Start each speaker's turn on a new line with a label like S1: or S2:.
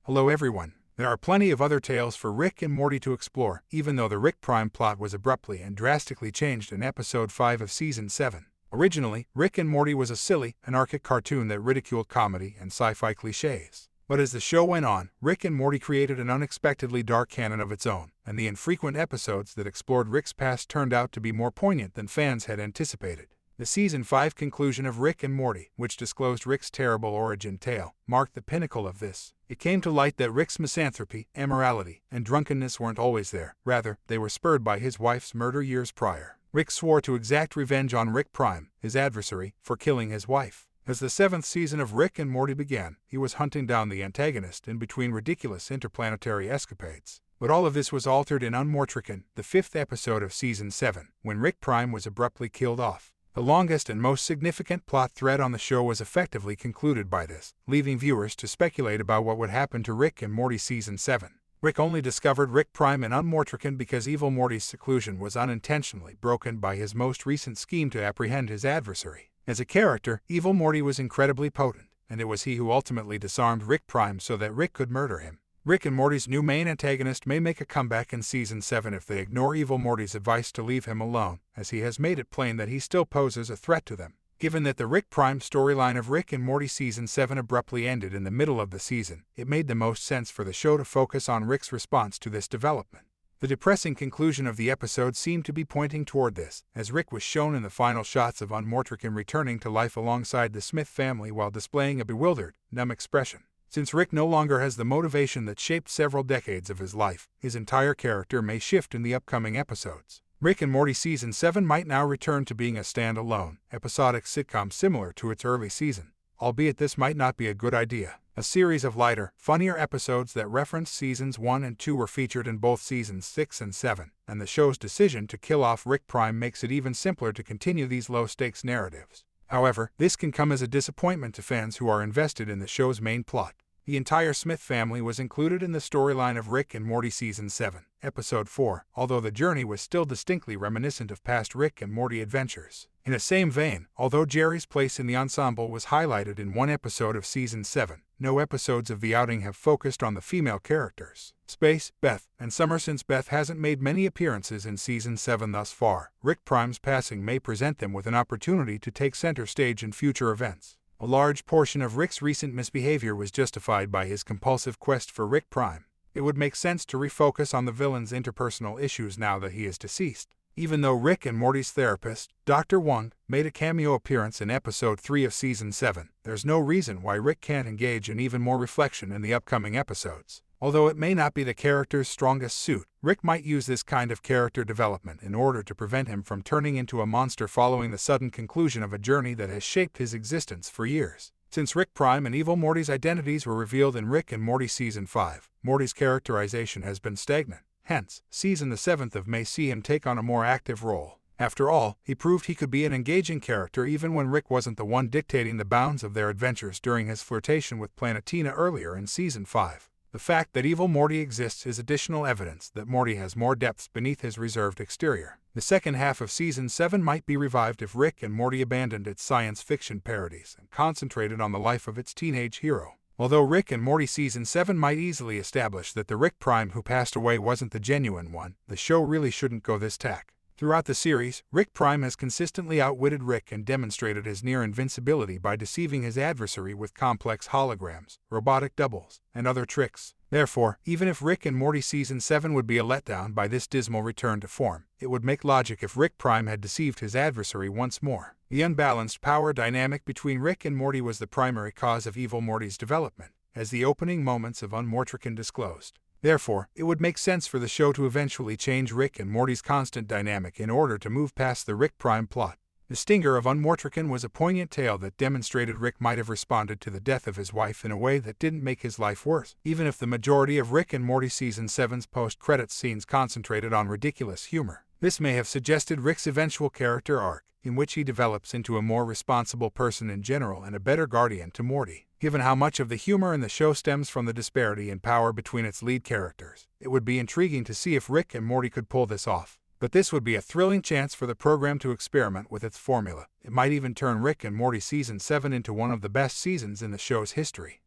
S1: Hello everyone. There are plenty of other tales for Rick and Morty to explore, even though the Rick Prime plot was abruptly and drastically changed in Episode 5 of Season 7. Originally, Rick and Morty was a silly, anarchic cartoon that ridiculed comedy and sci-fi clichés. But as the show went on, Rick and Morty created an unexpectedly dark canon of its own, and the infrequent episodes that explored Rick's past turned out to be more poignant than fans had anticipated. The Season 5 conclusion of Rick and Morty, which disclosed Rick's terrible origin tale, marked the pinnacle of this. It came to light that Rick's misanthropy, immorality, and drunkenness weren't always there. Rather, they were spurred by his wife's murder years prior. Rick swore to exact revenge on Rick Prime, his adversary, for killing his wife. As the 7th season of Rick and Morty began, he was hunting down the antagonist in between ridiculous interplanetary escapades. But all of this was altered in Unmortrican, the 5th episode of Season 7, when Rick Prime was abruptly killed off. The longest and most significant plot thread on the show was effectively concluded by this, leaving viewers to speculate about what would happen to Rick and Morty Season 7. Rick only discovered Rick Prime in Unmortrican because evil Morty's seclusion was unintentionally broken by his most recent scheme to apprehend his adversary. As a character, evil Morty was incredibly potent, and it was he who ultimately disarmed Rick Prime so that Rick could murder him. Rick and Morty's new main antagonist may make a comeback in Season 7 if they ignore evil Morty's advice to leave him alone, as he has made it plain that he still poses a threat to them. Given that the Rick Prime storyline of Rick and Morty Season 7 abruptly ended in the middle of the season, it made the most sense for the show to focus on Rick's response to this development. The depressing conclusion of the episode seemed to be pointing toward this, as Rick was shown in the final shots of Unmortrican returning to life alongside the Smith family while displaying a bewildered, numb expression. Since Rick no longer has the motivation that shaped several decades of his life, his entire character may shift in the upcoming episodes. Rick and Morty Season 7 might now return to being a standalone, episodic sitcom similar to its early season. Albeit this might not be a good idea. A series of lighter, funnier episodes that referenced Seasons 1 and 2 were featured in both Seasons 6 and 7, and the show's decision to kill off Rick Prime makes it even simpler to continue these low-stakes narratives. However, this can come as a disappointment to fans who are invested in the show's main plot. The entire Smith family was included in the storyline of Rick and Morty Season 7, Episode 4, although the journey was still distinctly reminiscent of past Rick and Morty adventures. In the same vein, although Jerry's place in the ensemble was highlighted in one episode of Season 7, no episodes of The Outing have focused on the female characters. Space, Beth, and Summer. Since Beth hasn't made many appearances in Season 7 thus far, Rick Prime's passing may present them with an opportunity to take center stage in future events. A large portion of Rick's recent misbehavior was justified by his compulsive quest for Rick Prime. It would make sense to refocus on the villain's interpersonal issues now that he is deceased. Even though Rick and Morty's therapist, Dr. Wong, made a cameo appearance in Episode 3 of Season 7, there's no reason why Rick can't engage in even more reflection in the upcoming episodes. Although it may not be the character's strongest suit, Rick might use this kind of character development in order to prevent him from turning into a monster following the sudden conclusion of a journey that has shaped his existence for years. Since Rick Prime and evil Morty's identities were revealed in Rick and Morty Season 5, Morty's characterization has been stagnant. Hence, Season the 7th of may see him take on a more active role. After all, he proved he could be an engaging character even when Rick wasn't the one dictating the bounds of their adventures during his flirtation with Planetina earlier in Season 5. The fact that evil Morty exists is additional evidence that Morty has more depths beneath his reserved exterior. The second half of Season 7 might be revived if Rick and Morty abandoned its science fiction parodies and concentrated on the life of its teenage hero. Although Rick and Morty Season 7 might easily establish that the Rick Prime who passed away wasn't the genuine one, the show really shouldn't go this tack. Throughout the series, Rick Prime has consistently outwitted Rick and demonstrated his near invincibility by deceiving his adversary with complex holograms, robotic doubles, and other tricks. Therefore, even if Rick and Morty Season 7 would be a letdown by this dismal return to form, it would make logic if Rick Prime had deceived his adversary once more. The unbalanced power dynamic between Rick and Morty was the primary cause of evil Morty's development, as the opening moments of Unmortrican disclosed. Therefore, it would make sense for the show to eventually change Rick and Morty's constant dynamic in order to move past the Rick Prime plot. The stinger of Unmortrican was a poignant tale that demonstrated Rick might have responded to the death of his wife in a way that didn't make his life worse, even if the majority of Rick and Morty Season 7's post-credits scenes concentrated on ridiculous humor. This may have suggested Rick's eventual character arc, in which he develops into a more responsible person in general and a better guardian to Morty. Given how much of the humor in the show stems from the disparity in power between its lead characters, it would be intriguing to see if Rick and Morty could pull this off. But this would be a thrilling chance for the program to experiment with its formula. It might even turn Rick and Morty Season 7 into one of the best seasons in the show's history.